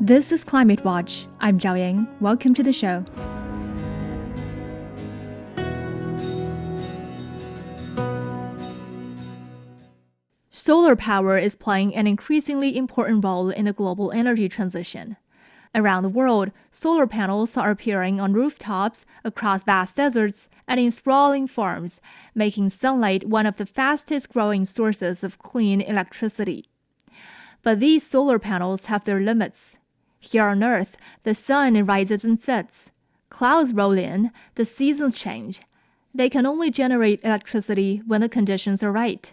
This is Climate Watch. I'm Zhao Ying. Welcome to the show. Solar power is playing an increasingly important role in the global energy transition. Around the world, solar panels are appearing on rooftops, across vast deserts, and in sprawling farms, making sunlight one of the fastest growing sources of clean electricity. But these solar panels have their limits. Here on Earth, the sun rises and sets. Clouds roll in, the seasons change. They can only generate electricity when the conditions are right.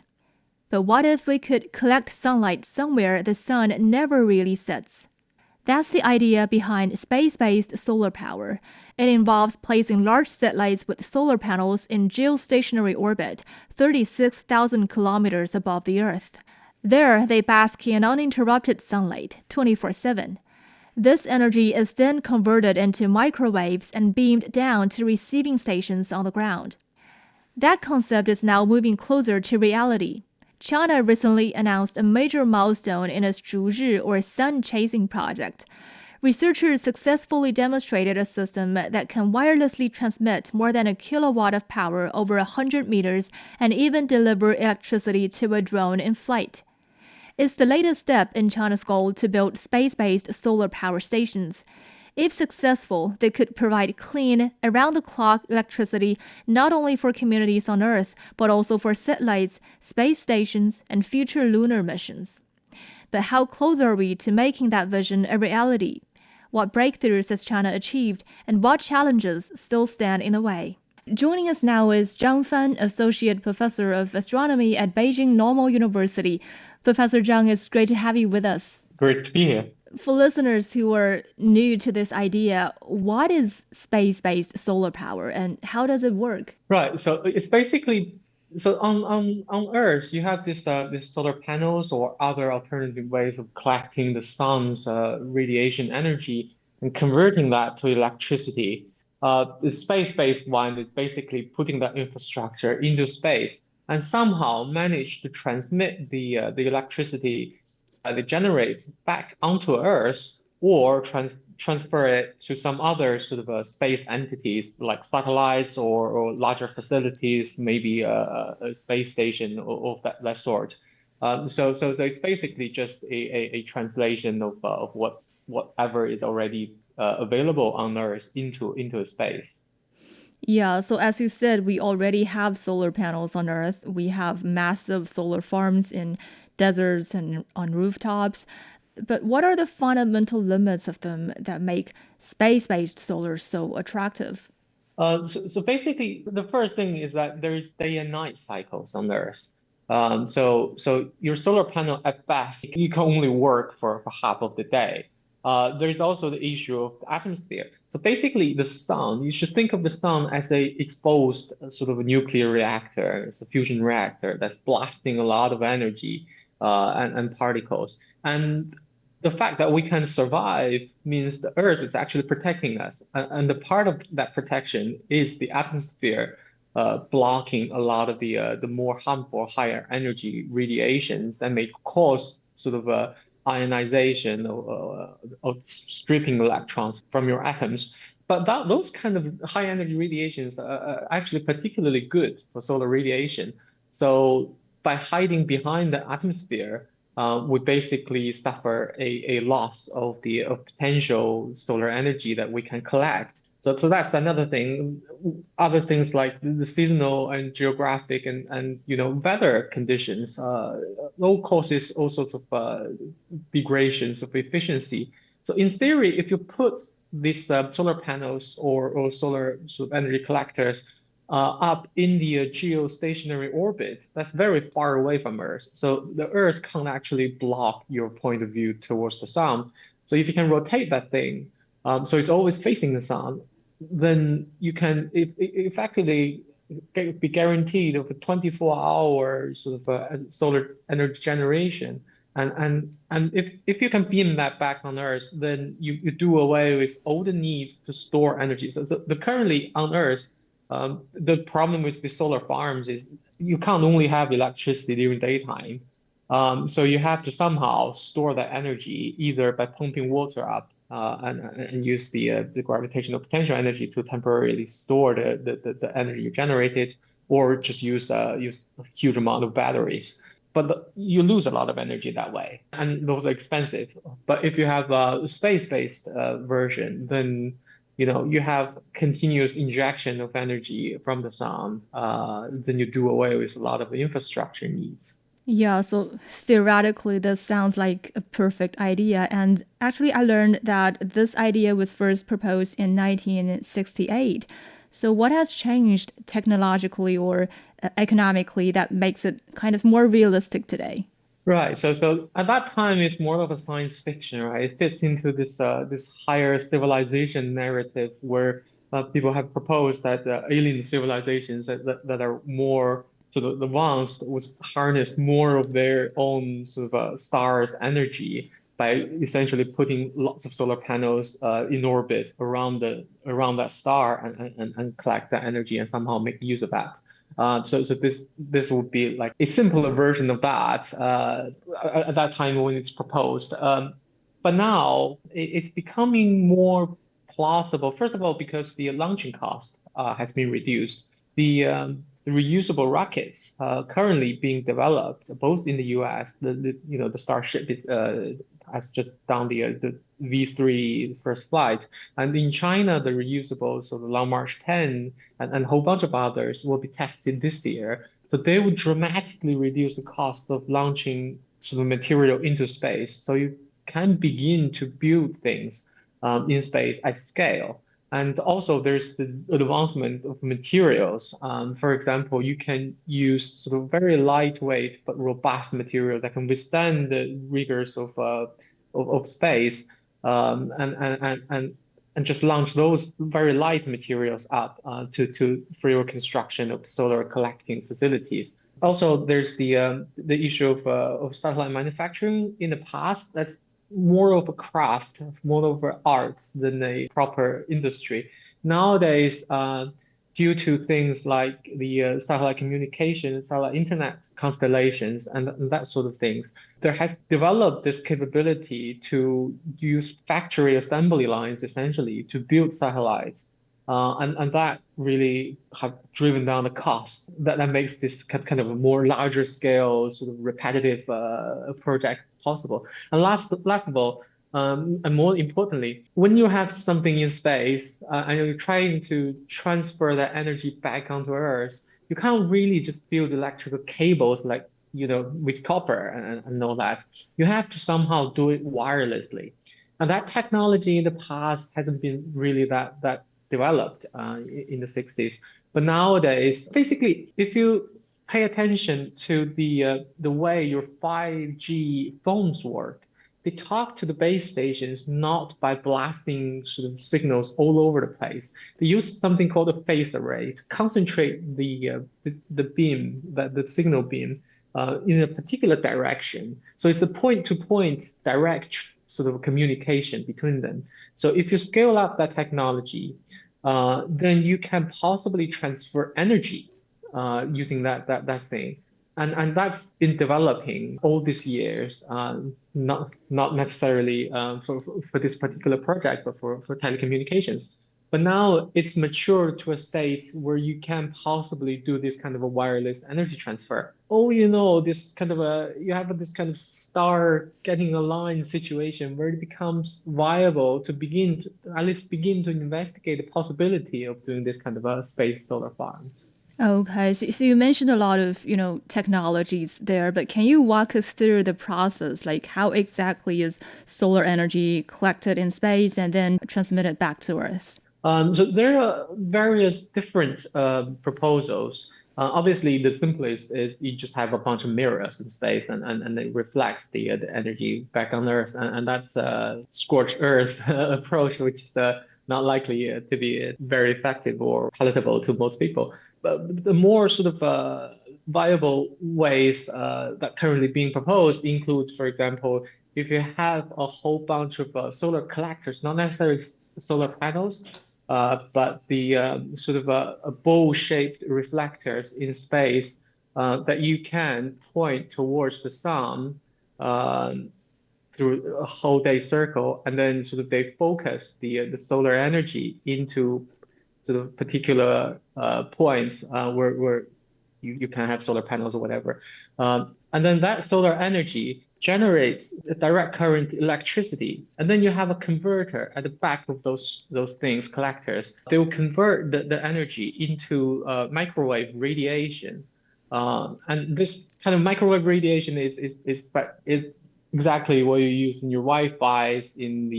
But what if we could collect sunlight somewhere the sun never really sets? That's the idea behind space-based solar power. It involves placing large satellites with solar panels in geostationary orbit, 36,000 kilometers above the Earth. There, they bask in uninterrupted sunlight, 24/7. This energy is then converted into microwaves and beamed down to receiving stations on the ground. That concept is now moving closer to reality. China recently announced a major milestone in its Zhuiri or sun-chasing project. Researchers successfully demonstrated a system that can wirelessly transmit more than a kilowatt of power over 100 meters and even deliver electricity to a drone in flight. It's the latest step in China's goal to build space-based solar power stations. If successful, they could provide clean, around-the-clock electricity not only for communities on Earth, but also for satellites, space stations, and future lunar missions. But how close are we to making that vision a reality? What breakthroughs has China achieved, and what challenges still stand in the way? Joining us now is Zhang Fan, Associate Professor of Astronomy at Beijing Normal University. Professor Zhang, it's great to have you with us. Great to be here. For listeners who are new to this idea, what is space-based solar power and how does it work? Right. So it's basically on Earth you have this solar panels or other alternative ways of collecting the sun's radiation energy and converting that to electricity. The space-based one is basically putting that infrastructure into space and somehow manage to transmit the electricity that it generates back onto Earth or transfer it to some other sort of space entities like satellites or larger facilities, maybe a space station of that sort. So it's basically just a translation of whatever is already available on Earth into space. Yeah, so as you said, we already have solar panels on Earth. We have massive solar farms in deserts and on rooftops. But what are the fundamental limits of them that make space-based solar so attractive? So basically, the first thing is that there is day and night cycles on Earth. So your solar panel at best, you can only work for half of the day. There is also the issue of the atmosphere. So basically, the sun, you should think of the sun as a exposed sort of a nuclear reactor. It's a fusion reactor that's blasting a lot of energy and particles. And the fact that we can survive means the Earth is actually protecting us. And the part of that protection is the atmosphere blocking a lot of the more harmful higher energy radiations that may cause sort of a ionization of stripping electrons from your atoms. But those kind of high energy radiations are actually particularly good for solar radiation. So by hiding behind the atmosphere, we basically suffer a loss of the potential solar energy that we can collect. So that's another thing. Other things like the seasonal and geographic and weather conditions, all causes all sorts of degradations of efficiency. So in theory, if you put these solar panels or solar sort of energy collectors up in the geostationary orbit, that's very far away from Earth. So the Earth can't actually block your point of view towards the sun. So if you can rotate that thing, so it's always facing the sun, then you can effectively be guaranteed of a 24-hour sort of solar energy generation. And if you can beam that back on Earth, then you do away with all the needs to store energy. So currently on Earth, the problem with the solar farms is you can't only have electricity during daytime. So you have to somehow store that energy either by pumping water up and use the gravitational potential energy to temporarily store the energy you generated, or just use a huge amount of batteries. But you lose a lot of energy that way, and those are expensive. But if you have a space-based version, then you have continuous injection of energy from the sun. Then you do away with a lot of the infrastructure needs. Yeah, so theoretically, this sounds like a perfect idea. And actually, I learned that this idea was first proposed in 1968. So, what has changed technologically or economically that makes it kind of more realistic today? Right. So at that time, it's more of a science fiction, right? It fits into this higher civilization narrative where people have proposed that alien civilizations that are more sort of advanced would harness more of their own sort of star's energy by essentially putting lots of solar panels in orbit around that star and collect that energy and somehow make use of that. So this would be like a simpler version of that at that time when it's proposed. But now it's becoming more plausible. First of all, because the launching cost has been reduced. The reusable rockets currently being developed both in the U.S. The Starship has just done the V3 first flight, and in China the reusable, so the Long March 10 and a whole bunch of others will be tested this year. So they would dramatically reduce the cost of launching sort of material into space. So you can begin to build things in space at scale. And also, there's the advancement of materials. For example, you can use sort of very lightweight but robust material that can withstand the rigors of space, and just launch those very light materials up to for your construction of solar collecting facilities. Also, there's the issue of satellite manufacturing. In the past, that's more of a craft, more of an art than a proper industry. Nowadays, due to things like the satellite communication, satellite internet constellations, and that sort of things, there has developed this capability to use factory assembly lines essentially to build satellites. And that really have driven down the cost. That makes this kind of a more larger scale, sort of repetitive project possible. And last of all, and more importantly, when you have something in space and you're trying to transfer that energy back onto Earth, you can't really just build electrical cables like with copper and all that. You have to somehow do it wirelessly, and that technology in the past hasn't been really that developed in the 60s. But nowadays, basically, if you pay attention to the way your 5G phones work, they talk to the base stations not by blasting sort of signals all over the place. They use something called a phase array to concentrate the beam, the signal beam, in a particular direction. So it's a point-to-point direct sort of communication between them. So if you scale up that technology, then you can possibly transfer energy using that thing. And that's been developing all these years, not necessarily for this particular project, but for telecommunications. But now it's matured to a state where you can possibly do this kind of a wireless energy transfer. Oh, this kind of you have this kind of star getting aligned situation where it becomes viable to at least begin to investigate the possibility of doing this kind of a space solar farms. Okay, so you mentioned a lot of, technologies there, but can you walk us through the process? Like how exactly is solar energy collected in space and then transmitted back to Earth? So there are various different proposals. Obviously, the simplest is you just have a bunch of mirrors in space and it reflects the energy back on Earth. And that's a scorched Earth approach, which is not likely to be very effective or palatable to most people. But the more sort of viable ways that currently being proposed include, for example, if you have a whole bunch of solar collectors, not necessarily solar panels, but the sort of bowl-shaped reflectors in space that you can point towards the sun um, through a whole day circle, and then sort of they focus the solar energy into sort of particular points where you can have solar panels or whatever. And then that solar energy generates a direct current electricity. And then you have a converter at the back of those things, collectors. They will convert the energy into microwave radiation. And this kind of microwave radiation is exactly what you use in your Wi-Fi's, in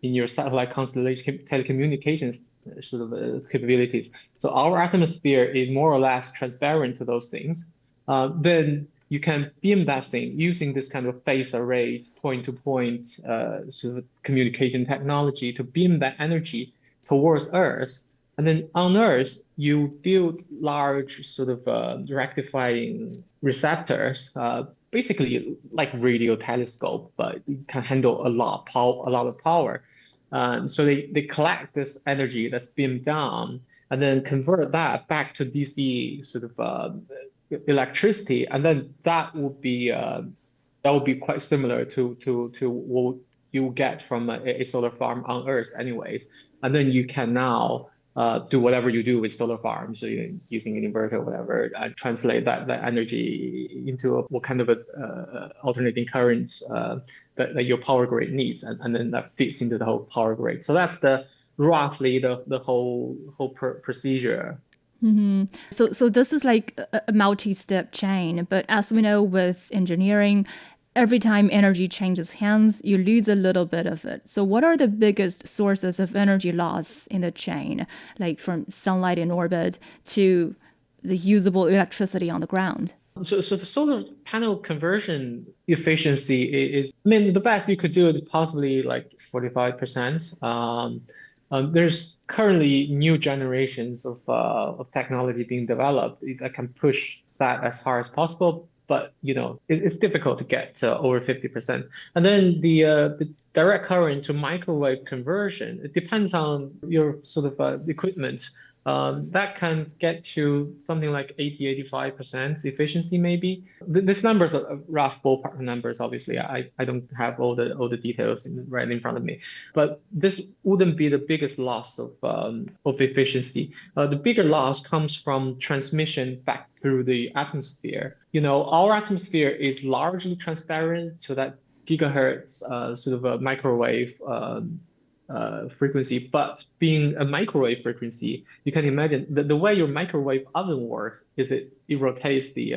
your satellite constellation telecommunications sort of capabilities. So our atmosphere is more or less transparent to those things. Then you can beam that thing using this kind of phase array, point-to-point sort of communication technology to beam that energy towards Earth. And then on Earth, you build large sort of rectifying receptors, basically like radio telescope, but it can handle a lot of power. So they collect this energy that's beamed down and then convert that back to DC sort of electricity, and then that would be quite similar to what you get from a solar farm on Earth, anyways. And then you can now do whatever you do with solar farms, so using an inverter or whatever, and translate that energy into what kind of a alternating current that your power grid needs, and then that fits into the whole power grid. So that's roughly the whole procedure. So this is like a multi-step chain, but as we know with engineering, every time energy changes hands, you lose a little bit of it. So what are the biggest sources of energy loss in the chain, like from sunlight in orbit to the usable electricity on the ground? So the solar panel conversion efficiency is, I mean, the best you could do is possibly like 45%. There's currently new generations of technology being developed that can push that as hard as possible, but it's difficult to get to over 50%. And then the direct current to microwave conversion, it depends on your sort of equipment. That can get to something like 85% efficiency, maybe. This numbers are rough ballpark numbers, obviously. I don't have all the details right in front of me. But this wouldn't be the biggest loss of efficiency. The bigger loss comes from transmission back through the atmosphere. Our atmosphere is largely transparent, so that gigahertz sort of a microwave frequency, but being a microwave frequency, you can imagine the way your microwave oven works is it rotates the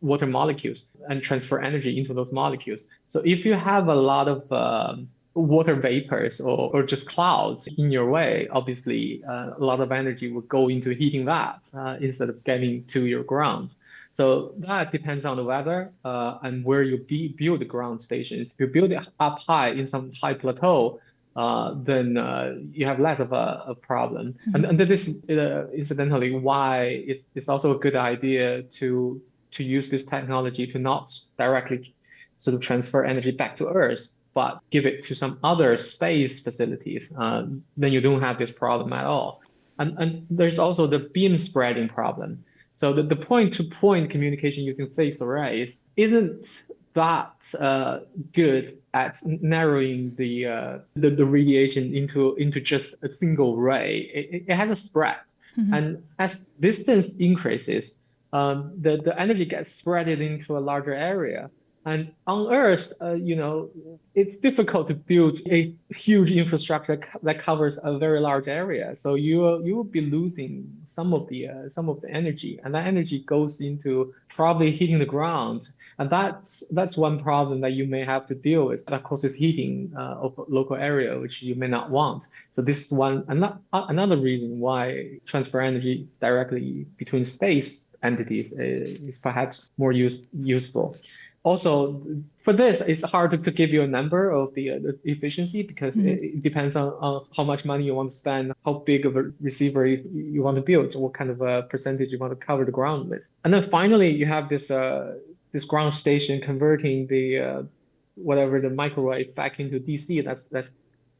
water molecules and transfer energy into those molecules. So if you have a lot of water vapors or just clouds in your way, obviously a lot of energy will go into heating that instead of getting to your ground. So that depends on the weather and where you build the ground stations. If you build it up high in some high plateau, then you have less of a problem. And this is incidentally why it's also a good idea to use this technology to not directly sort of transfer energy back to Earth, but give it to some other space facilities. Then you don't have this problem at all. And there's also the beam spreading problem. So the point-to-point communication using phased arrays isn't that good at narrowing the radiation into just a single ray. It has a spread, and as distance increases, the energy gets spreaded into a larger area. And on Earth, it's difficult to build a huge infrastructure that covers a very large area. So you will be losing some of the energy, and that energy goes into probably hitting the ground. And that's one problem that you may have to deal with. That causes heating of a local area, which you may not want. So this is another reason why transfer energy directly between space entities is perhaps more useful. Also, for this, it's hard to give you a number of the efficiency because it depends on how much money you want to spend, how big of a receiver you want to build, what kind of a percentage you want to cover the ground with. And then finally, you have this ground station converting the whatever the microwave back into DC. That's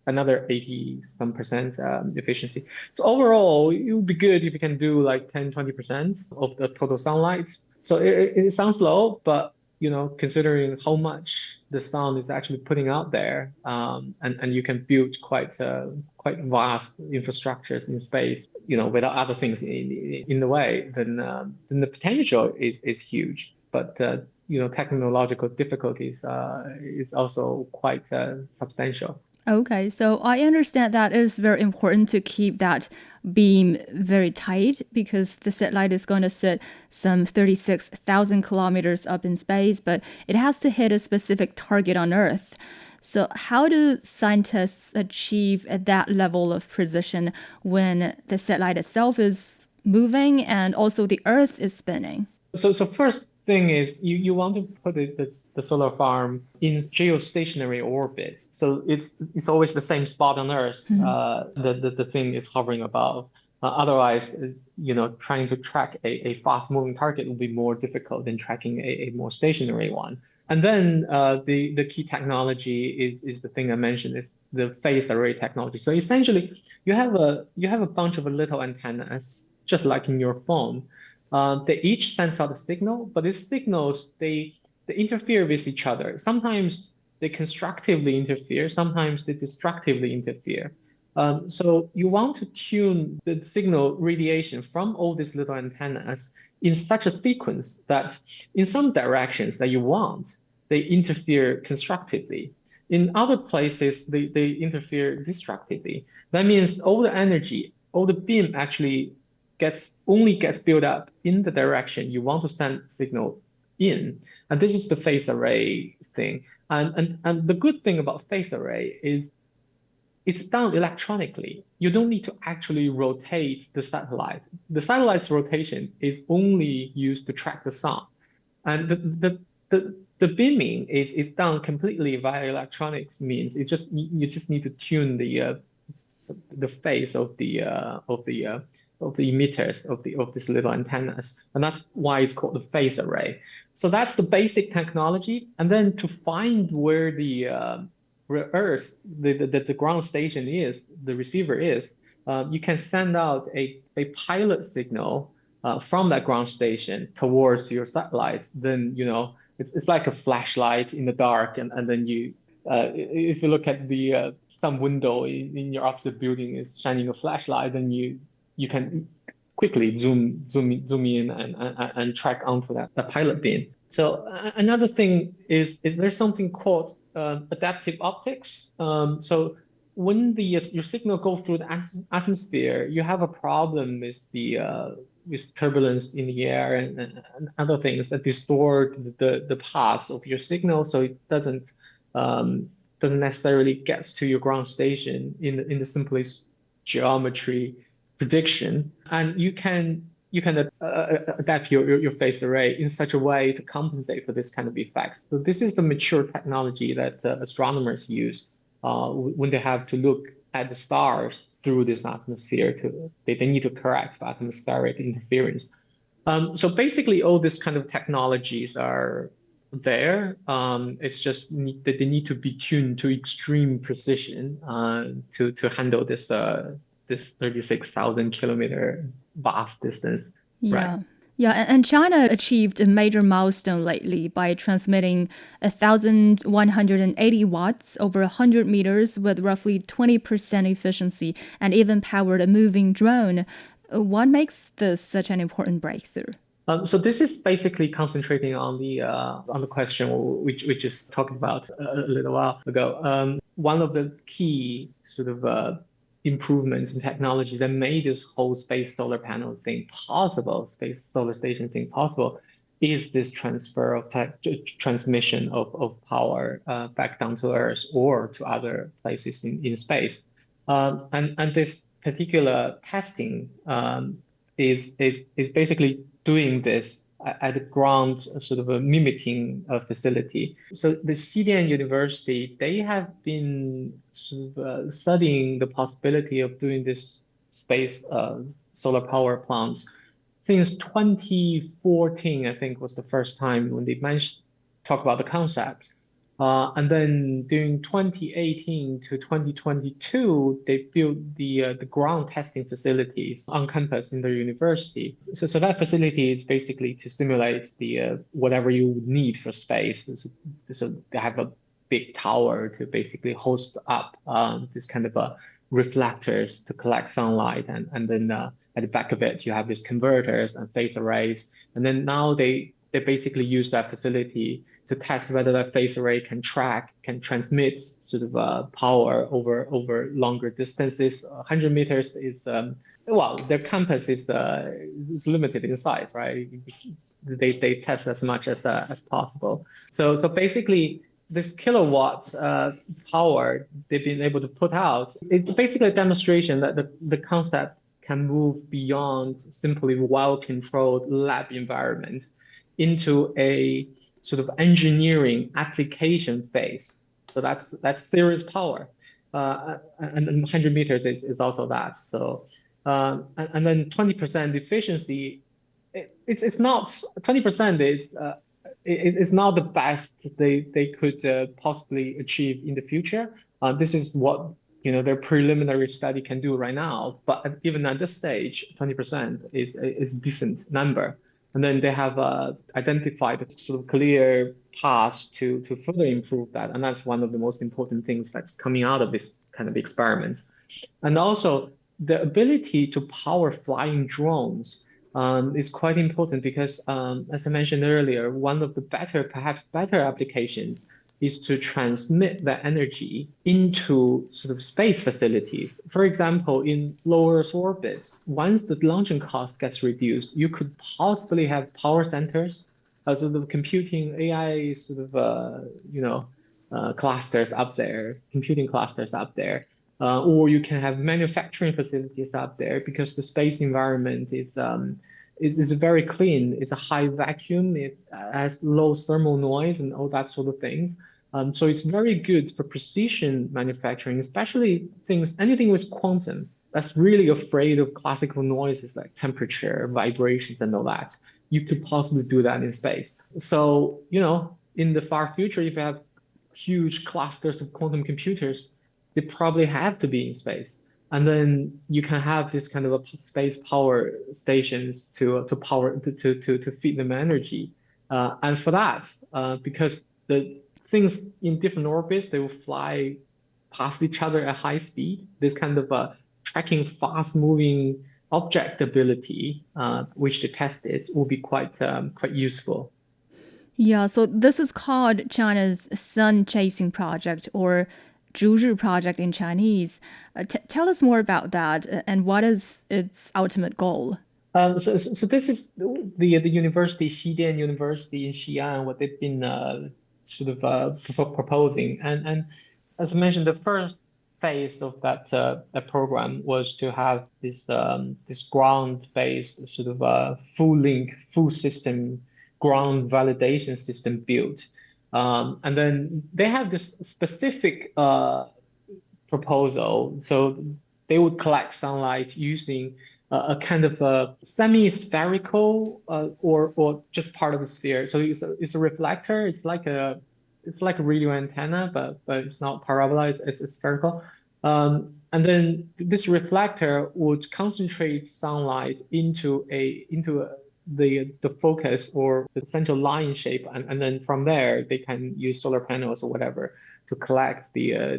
another 80-some% efficiency. So overall, it would be good if you can do like 10, 20% of the total sunlight. So it sounds low, but considering how much the sun is actually putting out there, and you can build quite vast infrastructures in space, without other things in the way, then the potential is huge. But technological difficulties is also quite substantial. Okay, so I understand that it is very important to keep that beam very tight because the satellite is going to sit some 36,000 kilometers up in space, but it has to hit a specific target on Earth. So, how do scientists achieve that level of precision when the satellite itself is moving and also the Earth is spinning? So first thing is you want to put the solar farm in geostationary orbit. So it's always the same spot on Earth. The thing is hovering above. Otherwise, trying to track a fast moving target will be more difficult than tracking a more stationary one. And then the key technology is the thing I mentioned is the phased array technology. So essentially, you have a bunch of little antennas, just like in your phone. They each sends out a signal, but these signals they interfere with each other. Sometimes they constructively interfere, sometimes they destructively interfere. So you want to tune the signal radiation from all these little antennas in such a sequence that in some directions that you want, they interfere constructively. In other places, they interfere destructively. That means all the energy, all the beam actually only gets built up in the direction you want to send signal in. And this is the phase array thing. And the good thing about phase array is it's done electronically. You don't need to actually rotate the satellite. The satellite's rotation is only used to track the sun. And the beaming is done completely via electronics means you just need to tune the phase of the emitters of these little antennas, and that's why it's called the phase array. So that's the basic technology, and then to find where Earth the ground station is, the receiver is, you can send out a pilot signal from that ground station towards your satellites. Then it's like a flashlight in the dark, and then if you look at some window in your opposite building is shining a flashlight, then you can quickly zoom in and track onto the pilot beam. So another thing is there's something called adaptive optics. So when your signal goes through the atmosphere, you have a problem with turbulence in the air and other things that distort the path of your signal, so it doesn't necessarily get to your ground station in the simplest geometry prediction, and you can adapt your phase array in such a way to compensate for this kind of effects. So this is the mature technology that astronomers use when they have to look at the stars through this atmosphere. They need to correct for atmospheric interference. So basically, all this kind of technologies are there. It's just that they need to be tuned to extreme precision to handle this 36,000 kilometer vast distance, right? Yeah. Yeah, and China achieved a major milestone lately by transmitting 1,180 watts over 100 meters with roughly 20% efficiency and even powered a moving drone. What makes this such an important breakthrough? So this is basically concentrating on the question which just talked about a little while ago. One of the key sort of improvements in technology that made this whole space solar panel thing possible, space solar station thing possible, is this transmission of power back down to Earth or to other places in space. And this particular testing is basically doing this at the ground, sort of a mimicking facility. So the CDN University, they have been sort of studying the possibility of doing this space solar power plants since 2014, I think was the first time when they talk about the concept. And then during 2018 to 2022, they built the ground testing facilities on campus in the university. So that facility is basically to simulate the whatever you would need for space. So they have a big tower to basically host up this kind of reflectors to collect sunlight, and then at the back of it you have these converters and phase arrays. And then now they basically use that facility to test whether that phase array can transmit sort of power over longer distances. 100 meters is well, their campus is limited in size, right? They test as much as possible. So basically, this kilowatt power they've been able to put out, it's basically a demonstration that the concept can move beyond simply well-controlled lab environment into a sort of engineering application phase. So that's serious power. And 100 meters is also that. So and then 20% efficiency, it's not 20% is not the best they could possibly achieve in the future. This is what their preliminary study can do right now. But even at this stage, 20% is a decent number. And then they have identified a sort of clear path to further improve that. And that's one of the most important things that's coming out of this kind of experiment. And also the ability to power flying drones is quite important because, as I mentioned earlier, one of the perhaps better applications is to transmit that energy into sort of space facilities. For example, in low Earth orbit, once the launching cost gets reduced, you could possibly have power centers, sort of computing AI sort of clusters up there, computing clusters up there. Or you can have manufacturing facilities up there because the space environment is very clean. It's a high vacuum. It has low thermal noise and all that sort of things. So it's very good for precision manufacturing, especially anything with quantum that's really afraid of classical noises like temperature, vibrations, and all that. You could possibly do that in space. So, in the far future, if you have huge clusters of quantum computers, they probably have to be in space. And then you can have this kind of a space power stations to feed them energy. And for that, because the things in different orbits, they will fly past each other at high speed. This kind of tracking fast-moving object ability, which they tested, will be quite useful. Yeah, so this is called China's sun chasing project, or Zhuiri project in Chinese. Tell us more about that and what is its ultimate goal? So this is the university, Xidian University in Xi'an, what they've been sort of proposing. And as I mentioned, the first phase of that program was to have this ground-based sort of full link, full system ground validation system built. And then they have this specific proposal. So they would collect sunlight using a kind of a semi-spherical or just part of a sphere. So it's a reflector. It's like a radio antenna, but it's not parabola. It's spherical. And then this reflector would concentrate sunlight into the focus or the central line shape, and then from there they can use solar panels or whatever to collect the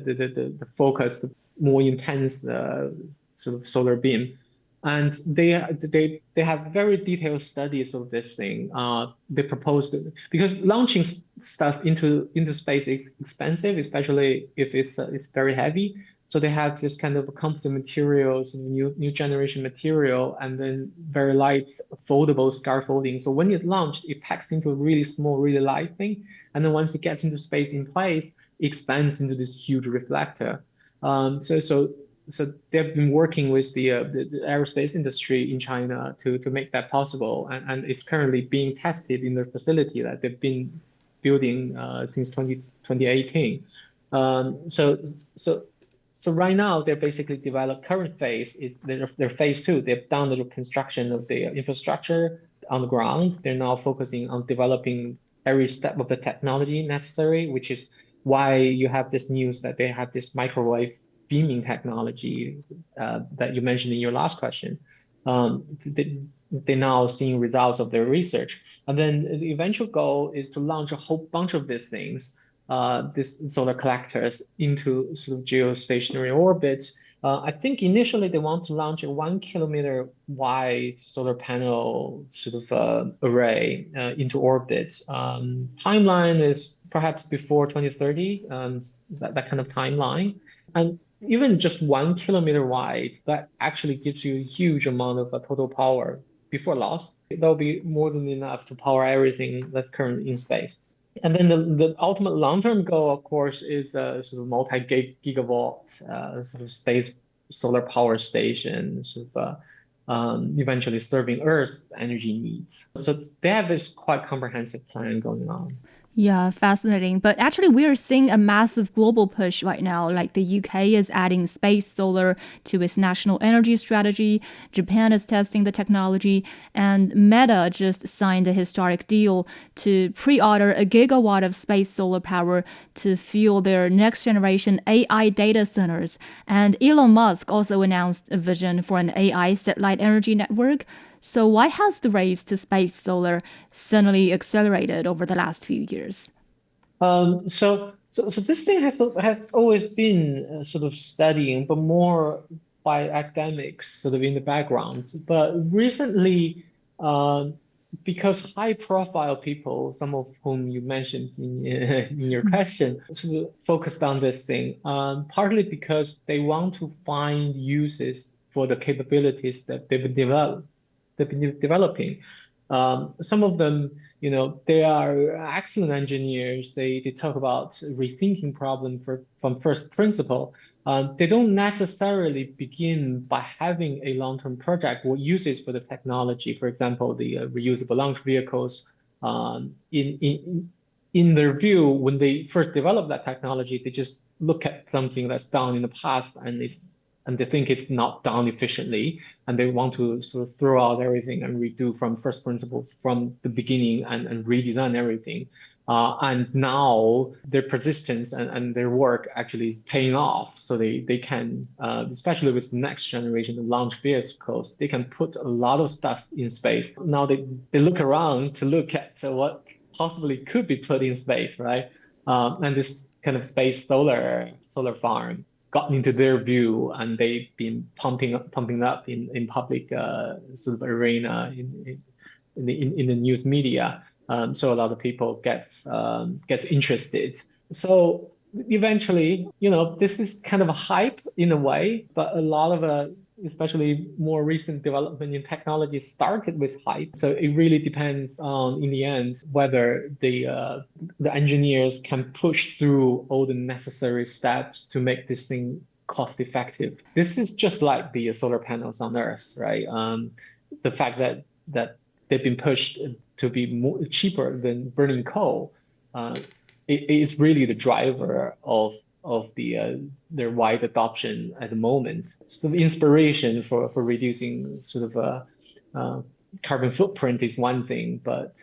focus, the more intense sort of solar beam. And they have very detailed studies of this thing. They proposed it because launching stuff into space is expensive, especially if it's very heavy. So they have this kind of composite materials, new generation material, and then very light foldable scaffolding. So when it launched, it packs into a really small, really light thing. And then once it gets into space in place, it expands into this huge reflector. So they've been working with the aerospace industry in China to make that possible, and it's currently being tested in their facility that they've been building since 2018. So right now they're basically developed. Current phase is their phase two. They've done the construction of the infrastructure on the ground. They're now focusing on developing every step of the technology necessary, which is why you have this news that they have this microwave beaming technology that you mentioned in your last question. They're now seeing results of their research. And then the eventual goal is to launch a whole bunch of these things, these solar collectors into sort of geostationary orbits. I think initially they want to launch a 1 kilometer wide solar panel sort of array into orbit. Timeline is perhaps before 2030, that kind of timeline. And even just 1 kilometer wide, that actually gives you a huge amount of total power before loss. That'll be more than enough to power everything that's currently in space. And then the ultimate long-term goal, of course, is a sort of multi-gigawatt sort of space solar power station, sort of eventually serving Earth's energy needs. So they have this quite comprehensive plan going on. Yeah, fascinating. But actually, we are seeing a massive global push right now. Like the UK is adding space solar to its national energy strategy. Japan is testing the technology. And Meta just signed a historic deal to pre order a gigawatt of space solar power to fuel their next generation AI data centers. And Elon Musk also announced a vision for an AI satellite energy network. So why has the race to space solar suddenly accelerated over the last few years? So this thing has always been sort of studying, but more by academics, sort of in the background. But recently, uh, because high-profile people, some of whom you mentioned in your question, sort of focused on this thing, partly because they want to find uses for the capabilities that they've been developing. Some of them, they are excellent engineers. They talk about rethinking problem from first principle. They don't necessarily begin by having a long-term project or uses for the technology. For example, the reusable launch vehicles. In their view, when they first develop that technology, they just look at something that's done in the past and they think it's not done efficiently, and they want to sort of throw out everything and redo from first principles from the beginning and redesign everything. And now their persistence and their work actually is paying off. So they can, especially with the next generation of launch vehicles, they can put a lot of stuff in space. Now they look around to look at what possibly could be put in space, right? And this kind of space solar farm gotten into their view, and they've been pumping up in public sort of arena in the news media. So a lot of people gets interested. So eventually, this is kind of a hype in a way, but a lot of especially more recent development in technology started with hype. So it really depends on, in the end, whether the engineers can push through all the necessary steps to make this thing cost effective. This is just like the solar panels on Earth, right? The fact that they've been pushed to be more cheaper than burning coal, it is really the driver of their wide adoption at the moment. So the inspiration for reducing sort of carbon footprint is one thing, but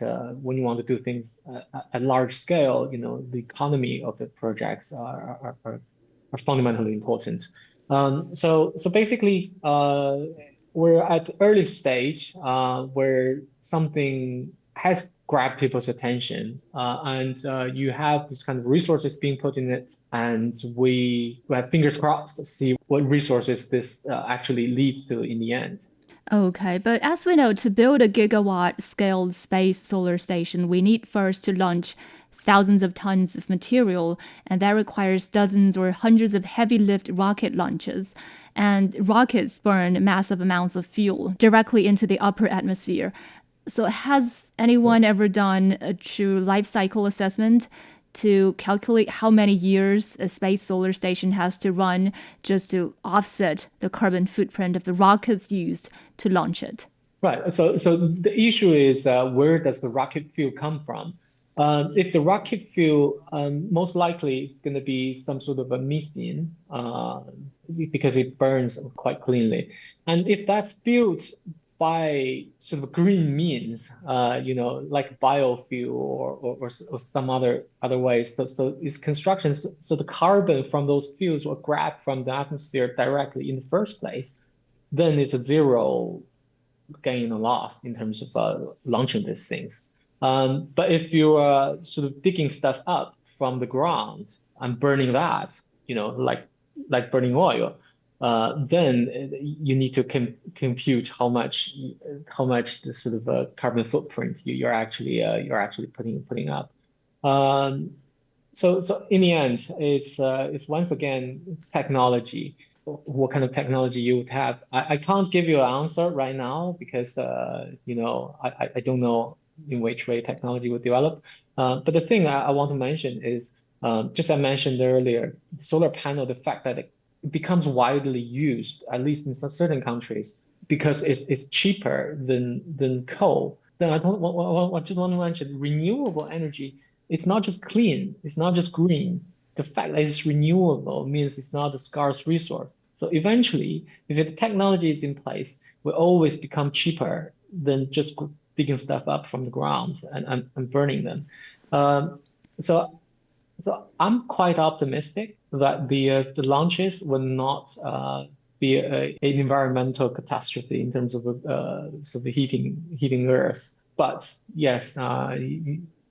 when you want to do things at large scale, the economy of the projects are fundamentally important. So basically, we're at the early stage where something has grabbed people's attention, and you have this kind of resources being put in it, and we have fingers crossed to see what resources this actually leads to in the end. Okay, but as we know, to build a gigawatt scaled space solar station, we need first to launch thousands of tons of material, and that requires dozens or hundreds of heavy lift rocket launches. And rockets burn massive amounts of fuel directly into the upper atmosphere. So, has anyone ever done a true life cycle assessment to calculate how many years a space solar station has to run just to offset the carbon footprint of the rockets used to launch it? Right. So the issue is where does the rocket fuel come from? If the rocket fuel, most likely it's going to be some sort of a methane, because it burns quite cleanly. And if that's built by sort of green means, like biofuel or some other ways. So it's construction. So the carbon from those fuels were grabbed from the atmosphere directly in the first place. Then it's a zero gain or loss in terms of launching these things. But if you are sort of digging stuff up from the ground and burning that, like burning oil, then you need to compute how much the sort of carbon footprint you're actually putting up. Um, so in the end, it's once again technology. What kind of technology you would have? I can't give you an answer right now because I don't know in which way technology will develop. But the thing I want to mention is just I mentioned earlier, solar panel, the fact that it becomes widely used, at least in some certain countries, because it's cheaper than coal. Then I just want to mention renewable energy. It's not just clean, it's not just green. The fact that it's renewable means it's not a scarce resource. So eventually, if the technology is in place, will always become cheaper than just digging stuff up from the ground and burning them. Um, so so I'm quite optimistic that the launches will not be an environmental catastrophe in terms of sort of heating Earth. But yes,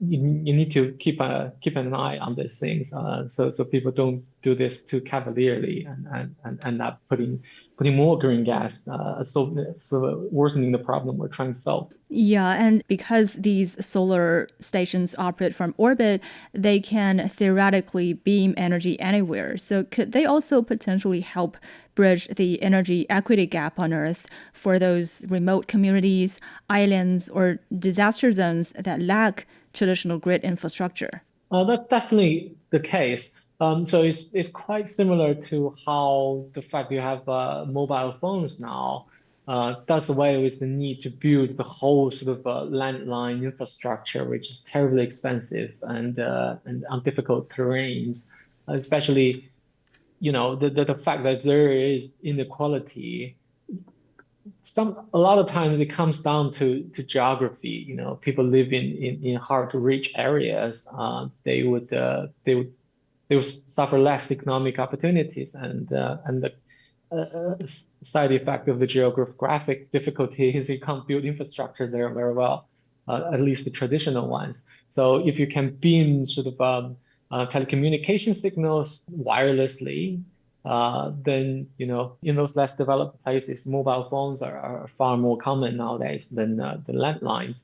you need to keep an eye on these things, so people don't do this too cavalierly and end up putting more green gas, so worsening the problem we're trying to solve. Yeah, and because these solar stations operate from orbit, they can theoretically beam energy anywhere. So could they also potentially help bridge the energy equity gap on Earth for those remote communities, islands, or disaster zones that lack traditional grid infrastructure? That's definitely the case. So it's quite similar to how the fact you have mobile phones now does away with the need to build the whole sort of landline infrastructure, which is terribly expensive and on difficult terrains, especially the fact that there is inequality. A lot of times it comes down to geography. People live in hard to reach areas. They would suffer less economic opportunities, and the side effect of the geographic difficulty is you can't build infrastructure there very well, at least the traditional ones. So if you can beam sort of telecommunication signals wirelessly, then in those less developed places, mobile phones are far more common nowadays than the landlines.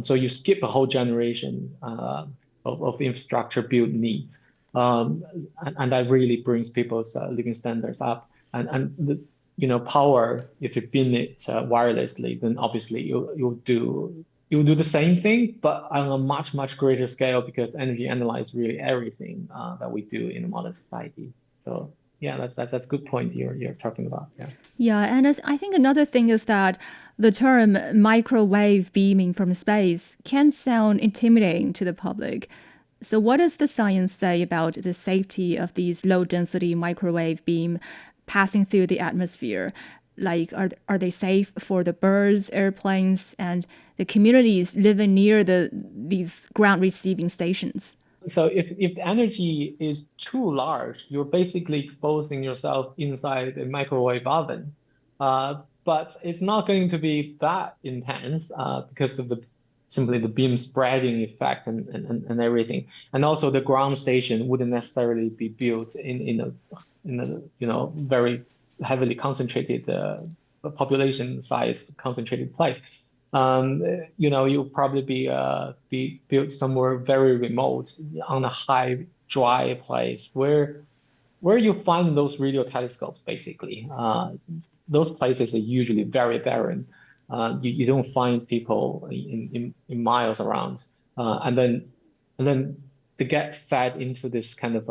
So you skip a whole generation of infrastructure build needs. And that really brings people's living standards up. And power, if you beam it wirelessly, then obviously you'll do the same thing, but on a much greater scale because energy analyze really everything that we do in a modern society. So yeah, that's a good point you're talking about. Yeah. Yeah, and I think another thing is that the term microwave beaming from space can sound intimidating to the public. So, what does the science say about the safety of these low density microwave beam passing through the atmosphere? Like, are they safe for the birds, airplanes, and the communities living near these ground receiving stations? So if the energy is too large, you're basically exposing yourself inside a microwave oven. But it's not going to be that intense because of simply the beam spreading effect and everything. And also the ground station wouldn't necessarily be built in a very heavily concentrated population size concentrated place. You'll probably be built somewhere very remote on a high, dry place where you find those radio telescopes, basically. Those places are usually very barren. You don't find people in miles around. And then to get fed into this kind of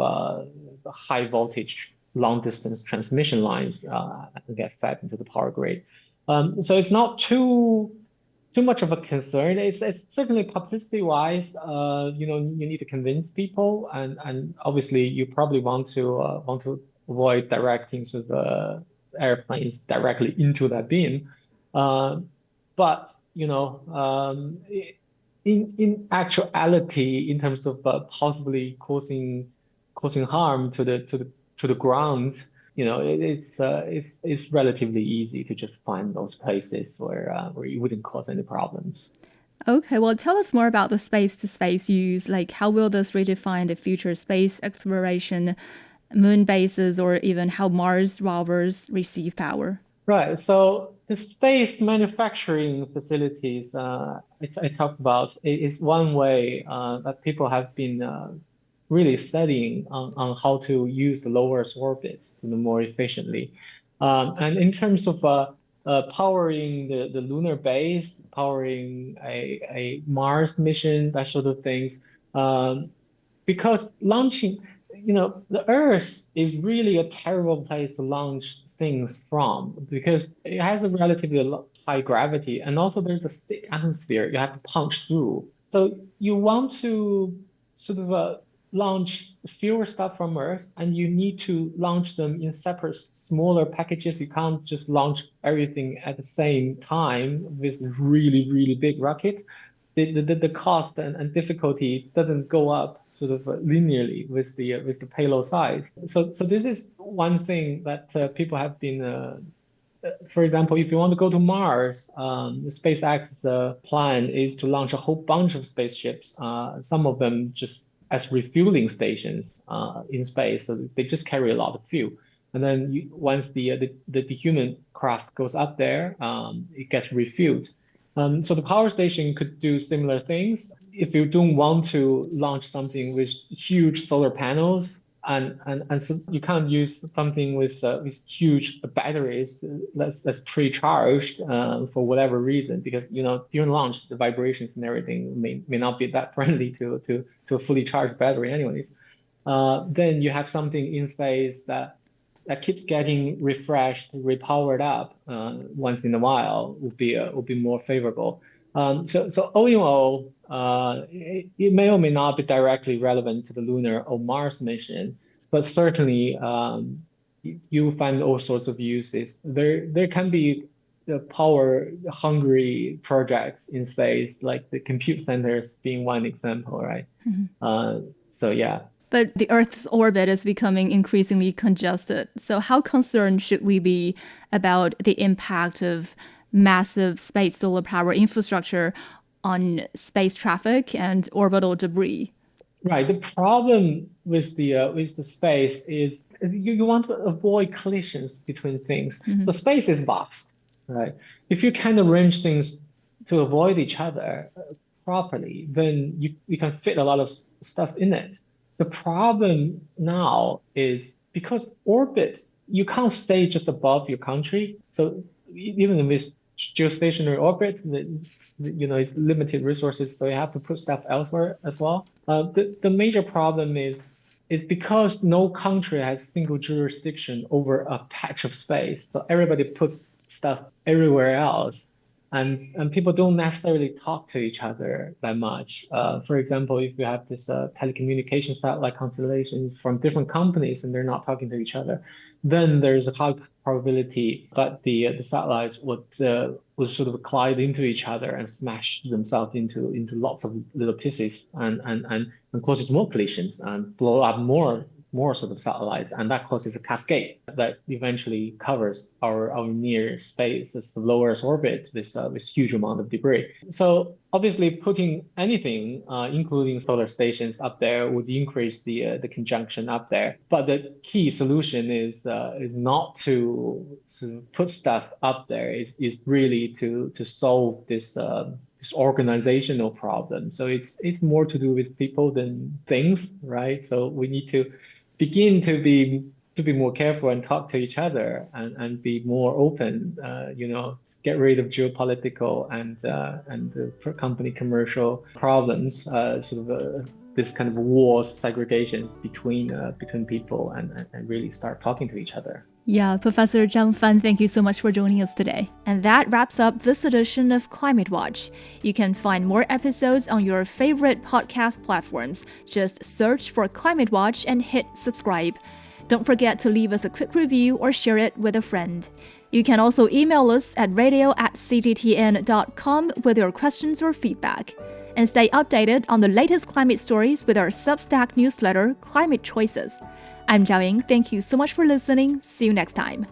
high voltage, long distance transmission lines and get fed into the power grid. So it's not too much of a concern. It's certainly publicity wise, you need to convince people, and obviously you probably want to avoid directing sort of airplanes directly into that beam. But in actuality, in terms of possibly causing harm to the ground, it's relatively easy to just find those places where you wouldn't cause any problems. Okay, well, tell us more about the space-to-space use. Like, how will this redefine the future space exploration, moon bases, or even how Mars rovers receive power? Right. So the space manufacturing facilities I talked about is one way that people have been really studying on how to use the low Earth orbit more efficiently. And in terms of powering the lunar base, powering a Mars mission, that sort of things, um, because the Earth is really a terrible place to launch things from because it has a relatively high gravity and also there's a thick atmosphere you have to punch through. So you want to sort of launch fewer stuff from Earth and you need to launch them in separate, smaller packages. You can't just launch everything at the same time with really, really big rockets. The cost and difficulty doesn't go up sort of linearly with the payload size. So this is one thing that people have been for example, if you want to go to Mars, SpaceX's plan is to launch a whole bunch of spaceships, some of them just as refueling stations in space. So they just carry a lot of fuel. And then once the human craft goes up there, it gets refueled. So the power station could do similar things. If you don't want to launch something with huge solar panels, and so you can't use something with huge batteries that's pre-charged for whatever reason, because during launch the vibrations and everything may not be that friendly to a fully charged battery anyways. Then you have something in space that keeps getting refreshed, repowered up once in a while would be more favorable. So all in all, it may or may not be directly relevant to the lunar or Mars mission, but certainly you find all sorts of uses. There can be the power hungry projects in space, like the compute centers being one example, right? Mhm. So yeah. But the Earth's orbit is becoming increasingly congested. So, how concerned should we be about the impact of massive space solar power infrastructure on space traffic and orbital debris? Right. The problem with the space is you want to avoid collisions between things. Mhm. So space is vast, right? If you kind of arrange things to avoid each other properly, then you can fit a lot of stuff in it. The problem now is because orbit, you can't stay just above your country. So even in this geostationary orbit, it's limited resources, so you have to put stuff elsewhere as well. The major problem is because no country has single jurisdiction over a patch of space, so everybody puts stuff everywhere else, and people don't necessarily talk to each other that much. For example, if you have this telecommunication satellite constellations from different companies and they're not talking to each other, then there's a high probability that the satellites would sort of collide into each other and smash themselves into lots of little pieces and causes more collisions and blow up more sort of satellites, and that causes a cascade that eventually covers our near space as the low Earth orbit with huge amount of debris. So obviously, putting anything, including solar stations, up there would increase the conjunction up there. But the key solution is not to put stuff up there. Is really to solve this organizational problem. So it's more to do with people than things, right? So we need to begin to be more careful and talk to each other and be more open, get rid of geopolitical and company commercial problems, this kind of wars, segregations between people and really start talking to each other. Yeah, Professor Zhang Fan, thank you so much for joining us today. And that wraps up this edition of Climate Watch. You can find more episodes on your favorite podcast platforms. Just search for Climate Watch and hit subscribe. Don't forget to leave us a quick review or share it with a friend. You can also email us at radio@cgtn.com with your questions or feedback. And stay updated on the latest climate stories with our Substack newsletter, Climate Choices. I'm Zhao Ying. Thank you so much for listening. See you next time.